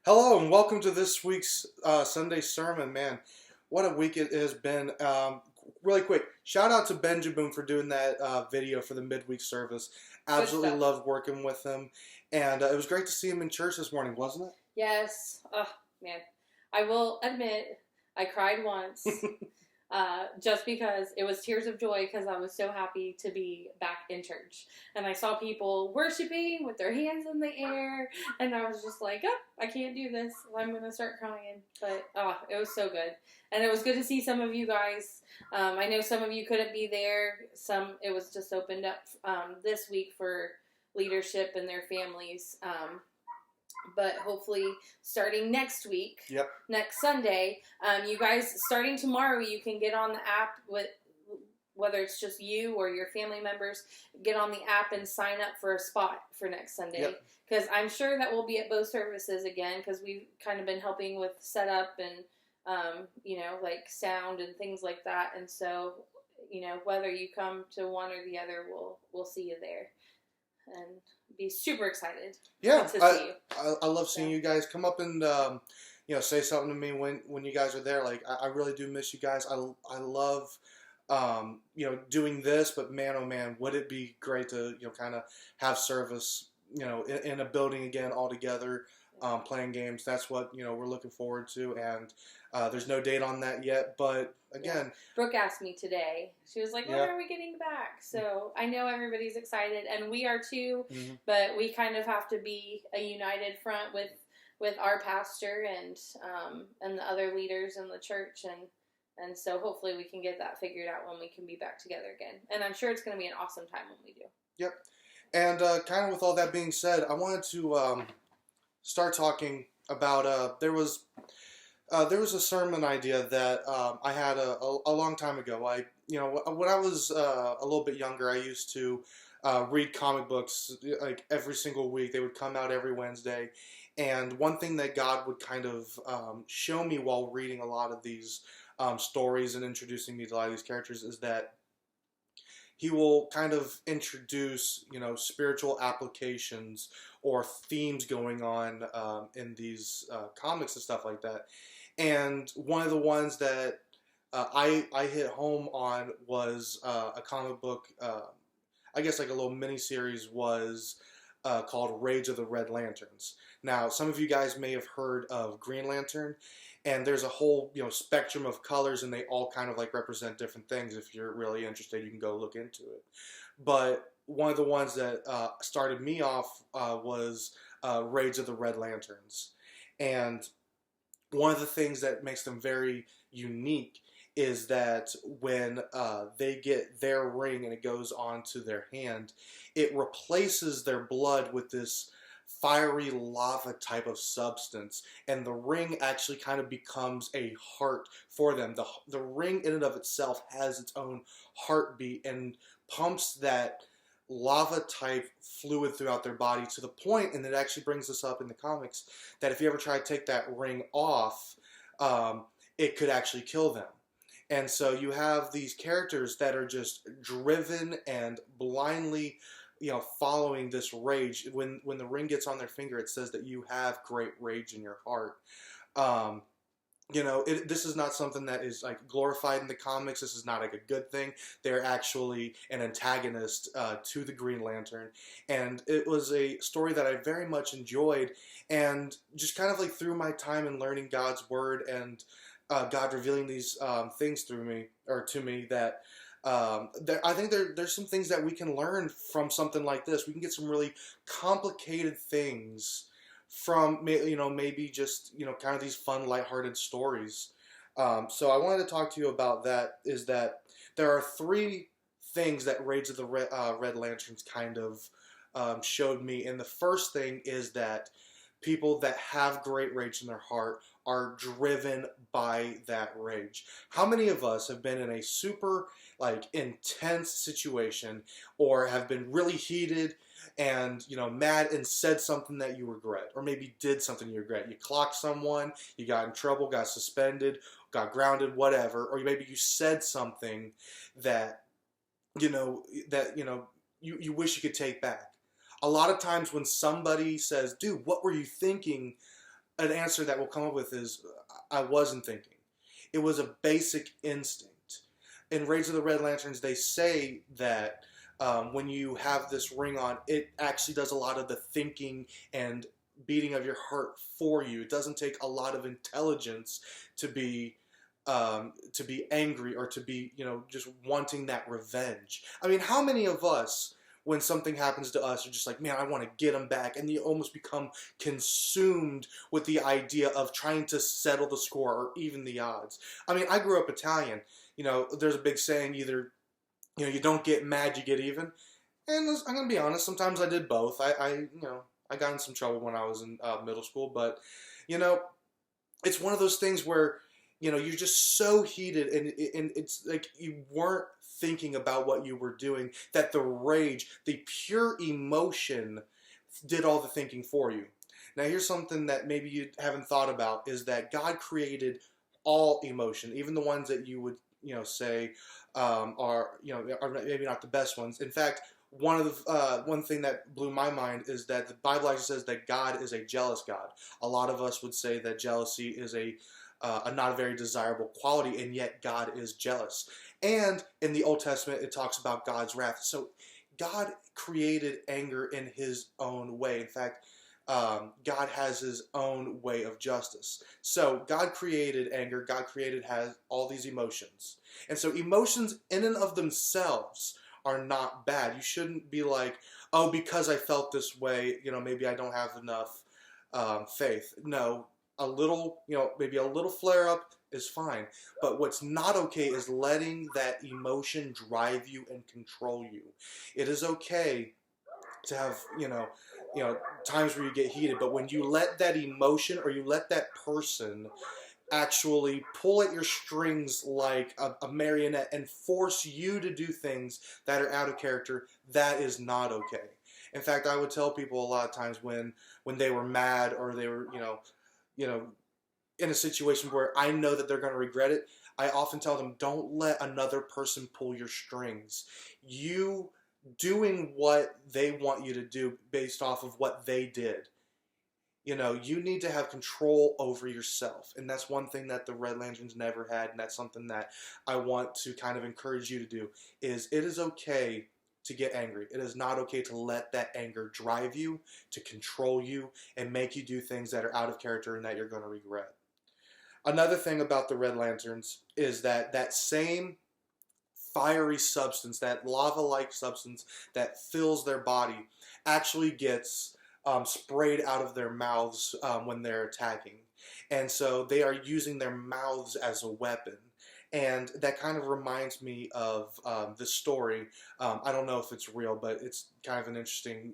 Hello and welcome to this week's Sunday sermon. Man, what a week it has been. Really quick, shout out to Benjamin for doing that video for the midweek service. Good Absolutely stuff. loved working with him, and it was great to see him in church this morning, wasn't Yes. Oh, man. I will admit, I cried once just because it was tears of joy because I was so happy to be back in church. And I saw people worshiping with their hands in the air. And I was just like, oh, I can't do this. I'm going to start crying. But it was so good. And it was good to see some of you guys. I know some of you couldn't be there. It was just opened up this week for leadership and their families. But hopefully starting next week, Yep. next Sunday, you guys, starting tomorrow, you can get on the app with, whether it's just you or your family members, get on the app and sign up for a spot for next Sunday. Because I'm sure that we'll be at both services again, because we've kind of been helping with setup and, like sound and things like that. And so, whether you come to one or the other, we'll see you there. And be super excited. Yeah, to see you. I love seeing you guys. Come up and say something to me when you guys are there. Like I really do miss you guys. I love doing this, but man, oh man, would it be great to kind of have service in a building again all together. Playing games. That's what we're looking forward to, and there's no date on that yet. But again, Brooke asked me today. She was like, "When Yeah. are we getting back?" So I know everybody's excited, and we are too. Mhm. But we kind of have to be a united front with our pastor and the other leaders in the church, and so hopefully we can get that figured out when we can be back together again. And I'm sure it's going to be an awesome time when we do. Yep. And kind of with all that being said, I wanted to start talking about there was a sermon idea that I had a long time ago. When I was a little bit younger, I used to read comic books like every single week. They would come out every Wednesday, and one thing that God would kind of show me while reading a lot of these stories and introducing me to a lot of these characters is that he will kind of introduce, spiritual applications or themes going on in these comics and stuff like that. And one of the ones that I hit home on was a comic book, I guess like a little mini series was called Rage of the Red Lanterns. Now, some of you guys may have heard of Green Lantern, and there's a whole spectrum of colors, and they all kind of like represent different things. If you're really interested, you can go look into it. But one of the ones that started me off was Rage of the Red Lanterns, and one of the things that makes them very unique is that when they get their ring and it goes onto their hand, it replaces their blood with this fiery lava type of substance, and the ring actually kind of becomes a heart for them. The ring in and of itself has its own heartbeat and pumps that lava type fluid throughout their body to the point, and it actually brings this up in the comics, that if you ever try to take that ring off, it could actually kill them. And so you have these characters that are just driven and blindly, following this rage. When the ring gets on their finger, it says that you have great rage in your heart. This is not something that is like glorified in the comics. This is not like a good thing. They're actually an antagonist to the Green Lantern, and it was a story that I very much enjoyed. And just kind of like through my time in learning God's word and God revealing these things through me or to me, that I think there's some things that we can learn from something like this. We can get some really complicated things from maybe just kind of these fun, lighthearted stories. So I wanted to talk to you about that. Is that there are three things that Rage of the Red Lanterns kind of showed me, and the first thing is that people that have great rage in their heart are driven by that rage. How many of us have been in a super intense situation or have been really heated and mad and said something that you regret, or maybe did something you regret? You clocked someone, you got in trouble, got suspended, got grounded, whatever, or maybe you said something that you wish you could take back. A lot of times when somebody says, "Dude, what were you thinking?" an answer that we'll come up with is I wasn't thinking. It was a basic instinct. In Raids of the Red Lanterns, they say that when you have this ring on, it actually does a lot of the thinking and beating of your heart for you. It doesn't take a lot of intelligence to be angry or to be, just wanting that revenge. I mean, how many of us, when something happens to us, are just like, man, I want to get them back, and you almost become consumed with the idea of trying to settle the score or even the odds. I mean, I grew up Italian. There's a big saying, either, you don't get mad, you get even. And I'm gonna be honest, sometimes I did both. I got in some trouble when I was in middle school, but it's one of those things where you're just so heated, and it's like you weren't thinking about what you were doing, that the rage, the pure emotion, did all the thinking for you. Now, here's something that maybe you haven't thought about, is that God created all emotion, even the ones that you would say are maybe not the best ones. In fact, one thing that blew my mind is that the Bible actually says that God is a jealous God. A lot of us would say that jealousy is a not a very desirable quality, and yet God is jealous. And in the Old Testament, it talks about God's wrath. So God created anger in his own way. In fact, God has his own way of justice. So God created anger. God has all these emotions. And so emotions in and of themselves are not bad. You shouldn't be like, oh, because I felt this way, maybe I don't have enough faith. No, maybe a little flare up is fine. But what's not okay is letting that emotion drive you and control you. It is okay to have, times where you get heated, but when you let that emotion, or you let that person actually pull at your strings like a marionette and force you to do things that are out of character, that is not okay. In fact, I would tell people a lot of times when they were mad, or they were, in a situation where I know that they're going to regret it, I often tell them, don't let another person pull your strings. You doing what they want you to do based off of what they did. You need to have control over yourself. And that's one thing that the Red Lanterns never had, and that's something that I want to kind of encourage you to do, is it is okay to get angry. It is not okay to let that anger drive you, to control you, and make you do things that are out of character and that you're going to regret. Another thing about the Red Lanterns is that same fiery substance, that lava-like substance that fills their body, actually gets sprayed out of their mouths when they're attacking. And so they are using their mouths as a weapon. And that kind of reminds me of this story. I don't know if it's real, but it's kind of an interesting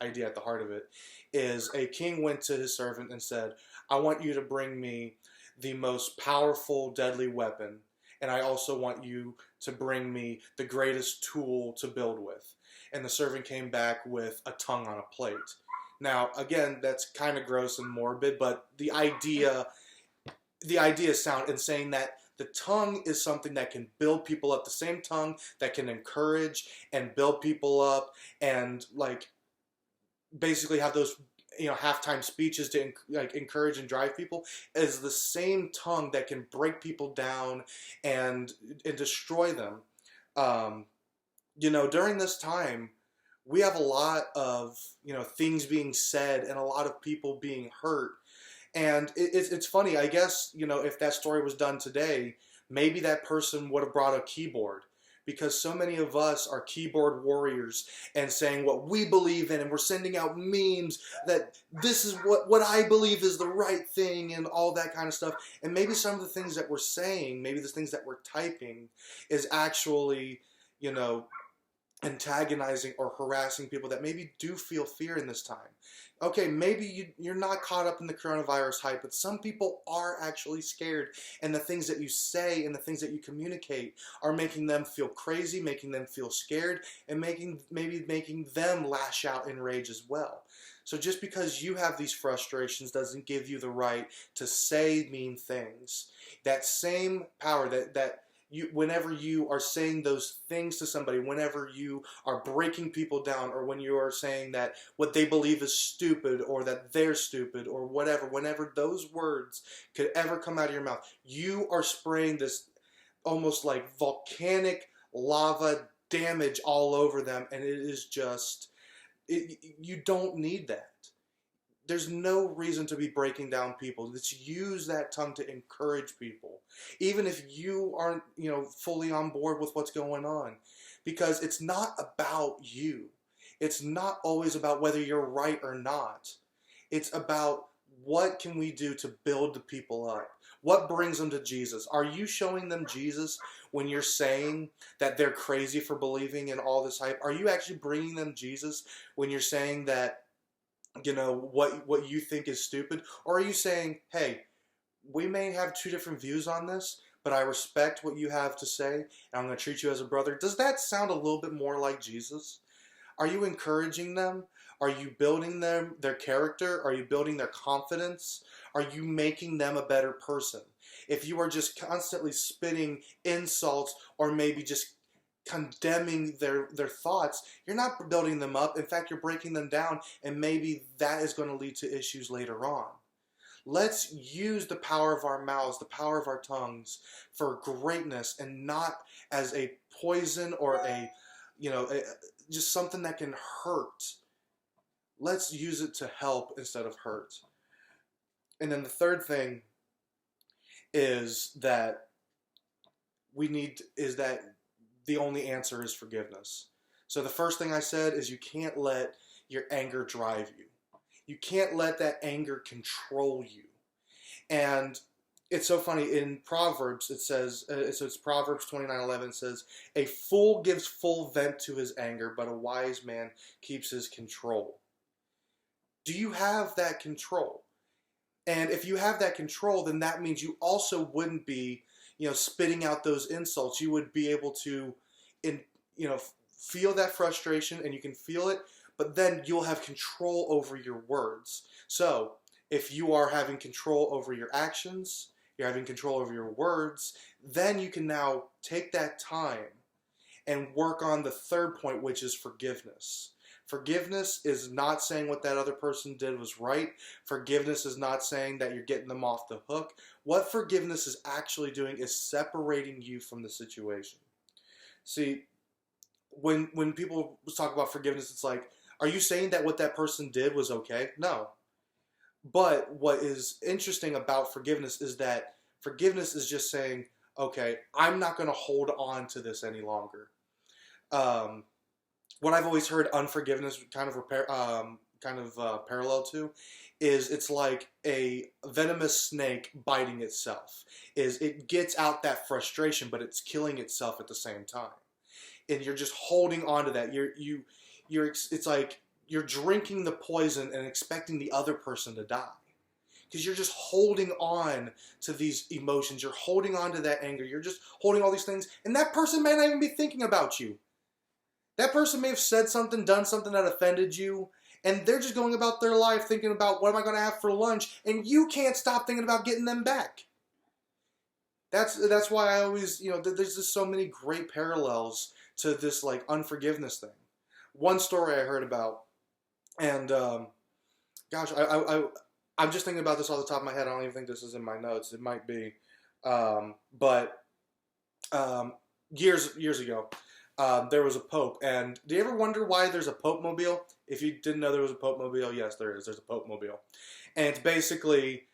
idea at the heart of it. Is a king went to his servant and said, I want you to bring me the most powerful, deadly weapon, and I also want you to bring me the greatest tool to build with. And the servant came back with a tongue on a plate. Now, again, that's kind of gross and morbid, but the idea is sound in saying that the tongue is something that can build people up. The same tongue that can encourage and build people up, and like basically have those halftime speeches to encourage and drive people, is the same tongue that can break people down and destroy them. During this time, we have a lot of things being said and a lot of people being hurt. And it's funny, I guess, if that story was done today, maybe that person would have brought a keyboard, because so many of us are keyboard warriors and saying what we believe in, and we're sending out memes that this is what I believe is the right thing and all that kind of stuff. And maybe some of the things that we're saying, maybe the things that we're typing, is actually, antagonizing or harassing people that maybe do feel fear in this time. Okay, maybe you're not caught up in the coronavirus hype, but some people are actually scared, and the things that you say and the things that you communicate are making them feel crazy, making them feel scared, and making them lash out in rage as well. So just because you have these frustrations doesn't give you the right to say mean things. That same power that whenever you are saying those things to somebody, whenever you are breaking people down, or when you are saying that what they believe is stupid, or that they're stupid, or whatever, whenever those words could ever come out of your mouth, you are spraying this almost like volcanic lava damage all over them, and it is just, you don't need that. There's no reason to be breaking down people. Let's use that tongue to encourage people, even if you aren't, fully on board with what's going on, because it's not about you. It's not always about whether you're right or not. It's about what can we do to build the people up? What brings them to Jesus? Are you showing them Jesus when you're saying that they're crazy for believing in all this hype? Are you actually bringing them Jesus when you're saying that, what you think is stupid? Or are you saying, hey, we may have two different views on this, but I respect what you have to say, and I'm going to treat you as a brother? Does that sound a little bit more like Jesus? Are you encouraging them? Are you building their character? Are you building their confidence? Are you making them a better person? If you are just constantly spitting insults, or maybe just condemning their thoughts, you're not building them up. In fact, you're breaking them down, and maybe that is going to lead to issues later on. Let's use the power of our mouths, the power of our tongues for greatness, and not as a poison or just something that can hurt. Let's use it to help instead of hurt. And then the third thing is that the only answer is forgiveness. So the first thing I said is you can't let your anger drive you. You can't let that anger control you. And it's so funny, in Proverbs it says, so it's Proverbs 29:11 says, a fool gives full vent to his anger, but a wise man keeps his control. Do you have that control? And if you have that control, then that means you also wouldn't be, spitting out those insults. You would be able to, feel that frustration, and you can feel it, but then you'll have control over your words. So if you are having control over your actions, you're having control over your words, then you can now take that time and work on the third point, which is forgiveness. Forgiveness is not saying what that other person did was right. Forgiveness is not saying that you're getting them off the hook. What forgiveness is actually doing is separating you from the situation. See, when people talk about forgiveness, it's like, are you saying that what that person did was okay? No. But what is interesting about forgiveness is that forgiveness is just saying, okay, I'm not going to hold on to this any longer. What I've always heard unforgiveness kind of parallel to is, it's like a venomous snake biting itself. Is it gets out that frustration, but it's killing itself at the same time, and you're just holding on to that. It's like you're drinking the poison and expecting the other person to die, because you're just holding on to these emotions. You're holding on to that anger. You're just holding all these things, and that person may not even be thinking about you. That person may have said something, done something that offended you, and they're just going about their life thinking about, what am I going to have for lunch? And you can't stop thinking about getting them back. That's why I always, there's just so many great parallels to this like unforgiveness thing. One story I heard about, and gosh, I'm just thinking about this off the top of my head. I don't even think this is in my notes. It might be, but years ago. There was a pope, and do you ever wonder why there's a Pope Mobile? If you didn't know there was a Pope Mobile, yes, there is. There's a Pope Mobile, and it's basically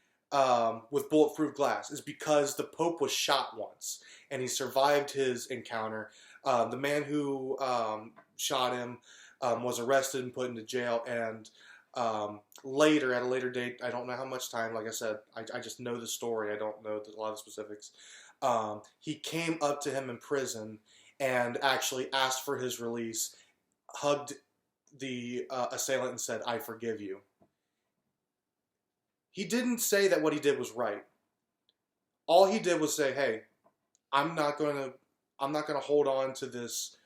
with bulletproof glass. It's because the Pope was shot once, and he survived his encounter. The man who shot him was arrested and put into jail, and later, at a later date, I don't know how much time. Like I said, I just know the story. I don't know a lot of specifics. He came up to him in prison and actually asked for his release, hugged the assailant and said, "I forgive you." He didn't say that what he did was right. All he did was say, "Hey, I'm not going to hold on to this,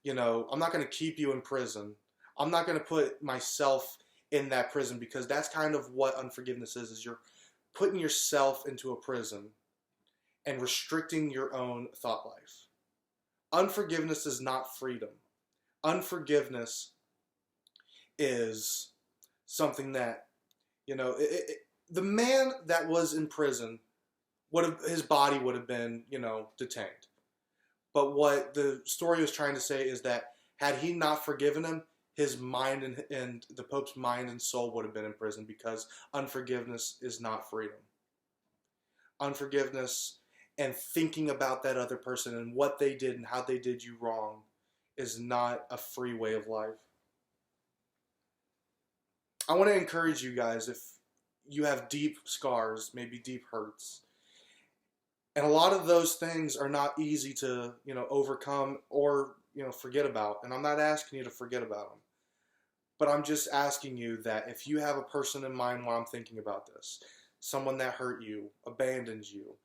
I'm not going to keep you in prison. I'm not going to put myself in that prison," because that's kind of what unforgiveness is you're putting yourself into a prison. and restricting your own thought life. Unforgiveness is not freedom. Unforgiveness is something that, the man that was in prison, his body would have been, detained. But what the story was trying to say is that had he not forgiven him, his mind and the Pope's mind and soul would have been in prison, because unforgiveness is not freedom. Unforgiveness and thinking about that other person and what they did and how they did you wrong is not a free way of life. I want to encourage you guys, if you have deep scars, maybe deep hurts, and a lot of those things are not easy to, overcome or, forget about. And I'm not asking you to forget about them. But I'm just asking you that if you have a person in mind while I'm thinking about this, someone that hurt you, abandoned you,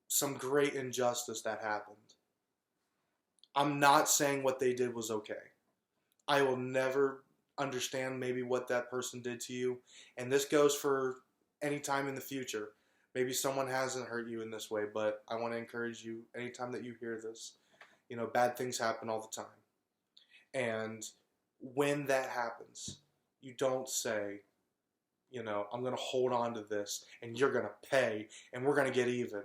some great injustice that happened. I'm not saying what they did was okay. I will never understand maybe what that person did to you. And this goes for any time in the future. Maybe someone hasn't hurt you in this way, but I want to encourage you, anytime that you hear this, bad things happen all the time. And when that happens, you don't say, I'm going to hold on to this and you're going to pay and we're going to get even.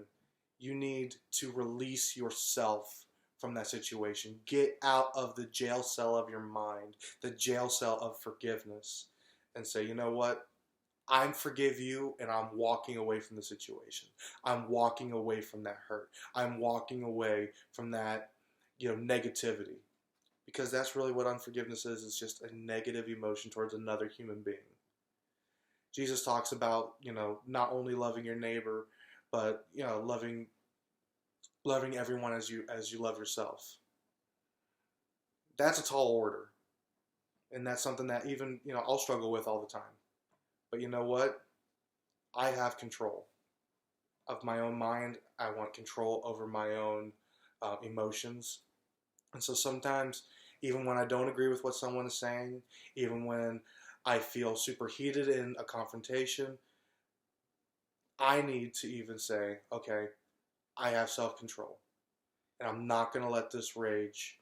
You need to release yourself from that situation. Get out of the jail cell of your mind, the jail cell of forgiveness, and say, you know what? I forgive you and I'm walking away from the situation. I'm walking away from that hurt. I'm walking away from that, negativity. Because that's really what unforgiveness is. It's just a negative emotion towards another human being. Jesus talks about, not only loving your neighbor, but, loving everyone as you love yourself. That's a tall order. And that's something that even, I'll struggle with all the time. But you know what? I have control of my own mind. I want control over my own emotions. And so sometimes, even when I don't agree with what someone is saying, even when I feel super heated in a confrontation, I need to even say, okay, I have self-control. And I'm not going to let this rage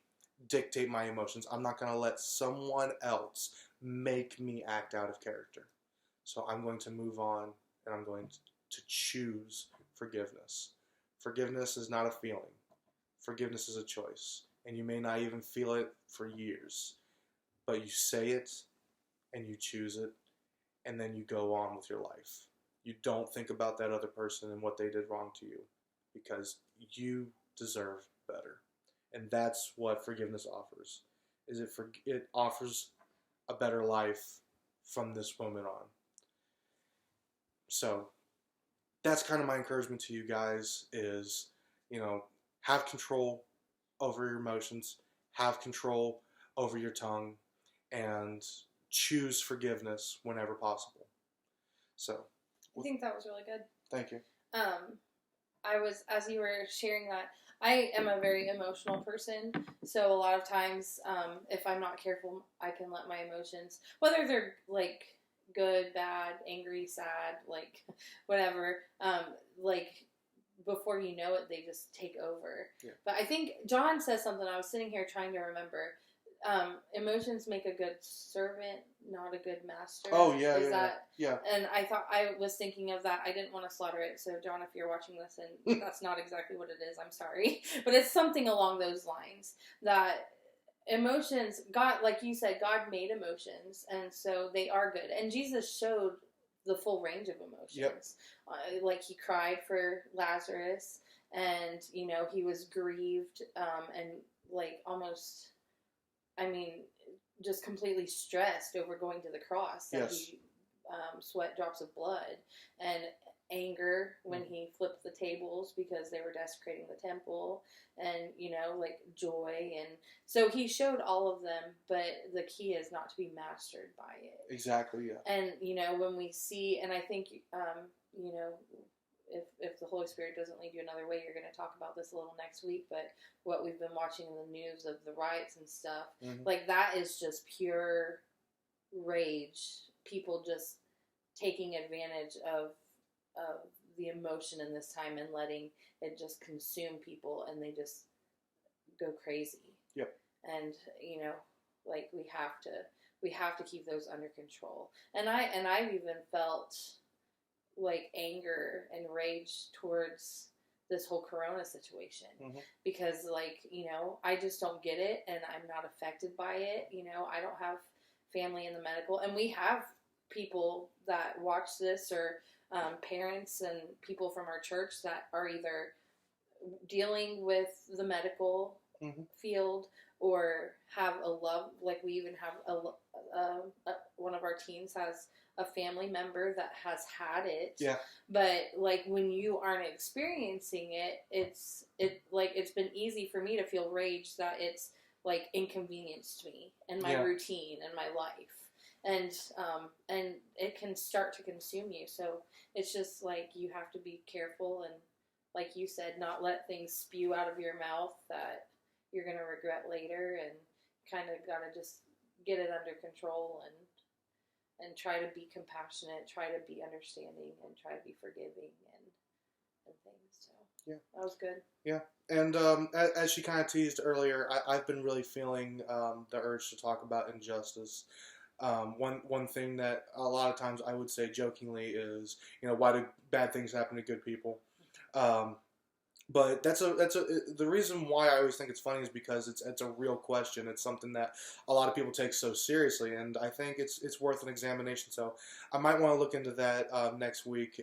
dictate my emotions. I'm not going to let someone else make me act out of character. So I'm going to move on, and I'm going to choose forgiveness. Forgiveness is not a feeling. Forgiveness is a choice. And you may not even feel it for years. But you say it, and you choose it, and then you go on with your life. You don't think about that other person and what they did wrong to you, because you deserve better. And that's what forgiveness offers. It offers a better life from this moment on. So that's kind of my encouragement to you guys is, have control over your emotions, have control over your tongue, and choose forgiveness whenever possible. So I think that was really good. Thank you. As you were sharing that, I am a very emotional person, so a lot of times, if I'm not careful, I can let my emotions, whether they're like good, bad, angry, sad, like whatever, before you know it, they just take over. Yeah. But I think John says something, I was sitting here trying to remember, emotions make a good servant, not a good master. Oh, yeah, yeah. And I was thinking of that. I didn't want to slaughter it. So, John, if you're watching this and that's not exactly what it is, I'm sorry. But it's something along those lines that emotions, God, like you said, God made emotions. And so they are good. And Jesus showed the full range of emotions. Yep. Like he cried for Lazarus and, he was grieved and like almost... just completely stressed over going to the cross. That yes. He sweat drops of blood. And anger when he flipped the tables because they were desecrating the temple. And, joy. And so he showed all of them, but the key is not to be mastered by it. Exactly, yeah. And, when we see, and I think, if the Holy Spirit doesn't lead you another way, you're going to talk about this a little next week, but what we've been watching in the news of the riots and stuff, like that is just pure rage. People just taking advantage of the emotion in this time and letting it just consume people and they just go crazy. Yep. And like we have to keep those under control. And I've even felt like anger and rage towards this whole corona situation, because like, I just don't get it, and I'm not affected by it. I don't have family in the medical, and we have people that watch this, or parents and people from our church that are either dealing with the medical field or have a love, like we even have one of our teens has a family member that has had it. Yeah. But like when you aren't experiencing it, it's been easy for me to feel rage that it's like inconvenienced me and my routine and my life. And it can start to consume you. So it's just like you have to be careful and, like you said, not let things spew out of your mouth that you're going to regret later, and kind of got to just get it under control and try to be compassionate, try to be understanding, and try to be forgiving and things. So yeah, that was good. Yeah. And as she kind of teased earlier, I've been really feeling the urge to talk about injustice. One thing that a lot of times I would say jokingly is, why do bad things happen to good people? But the reason why I always think it's funny is because it's a real question. It's something that a lot of people take so seriously, and I think it's worth an examination. So I might want to look into that next week.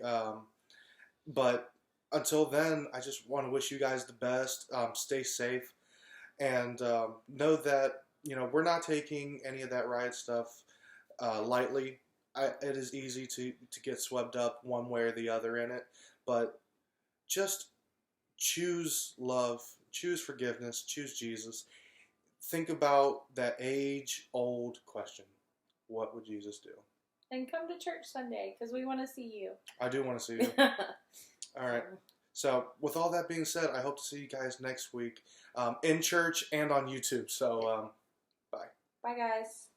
But until then, I just want to wish you guys the best. Stay safe, and know that we're not taking any of that riot stuff lightly. It is easy to get swept up one way or the other in it, but just choose love, choose forgiveness, choose Jesus. Think about that age-old question: what would Jesus do? And come to church Sunday, because we want to see you. I do want to see you. All right. So with all that being said, I hope to see you guys next week in church and on YouTube. So bye. Bye, guys.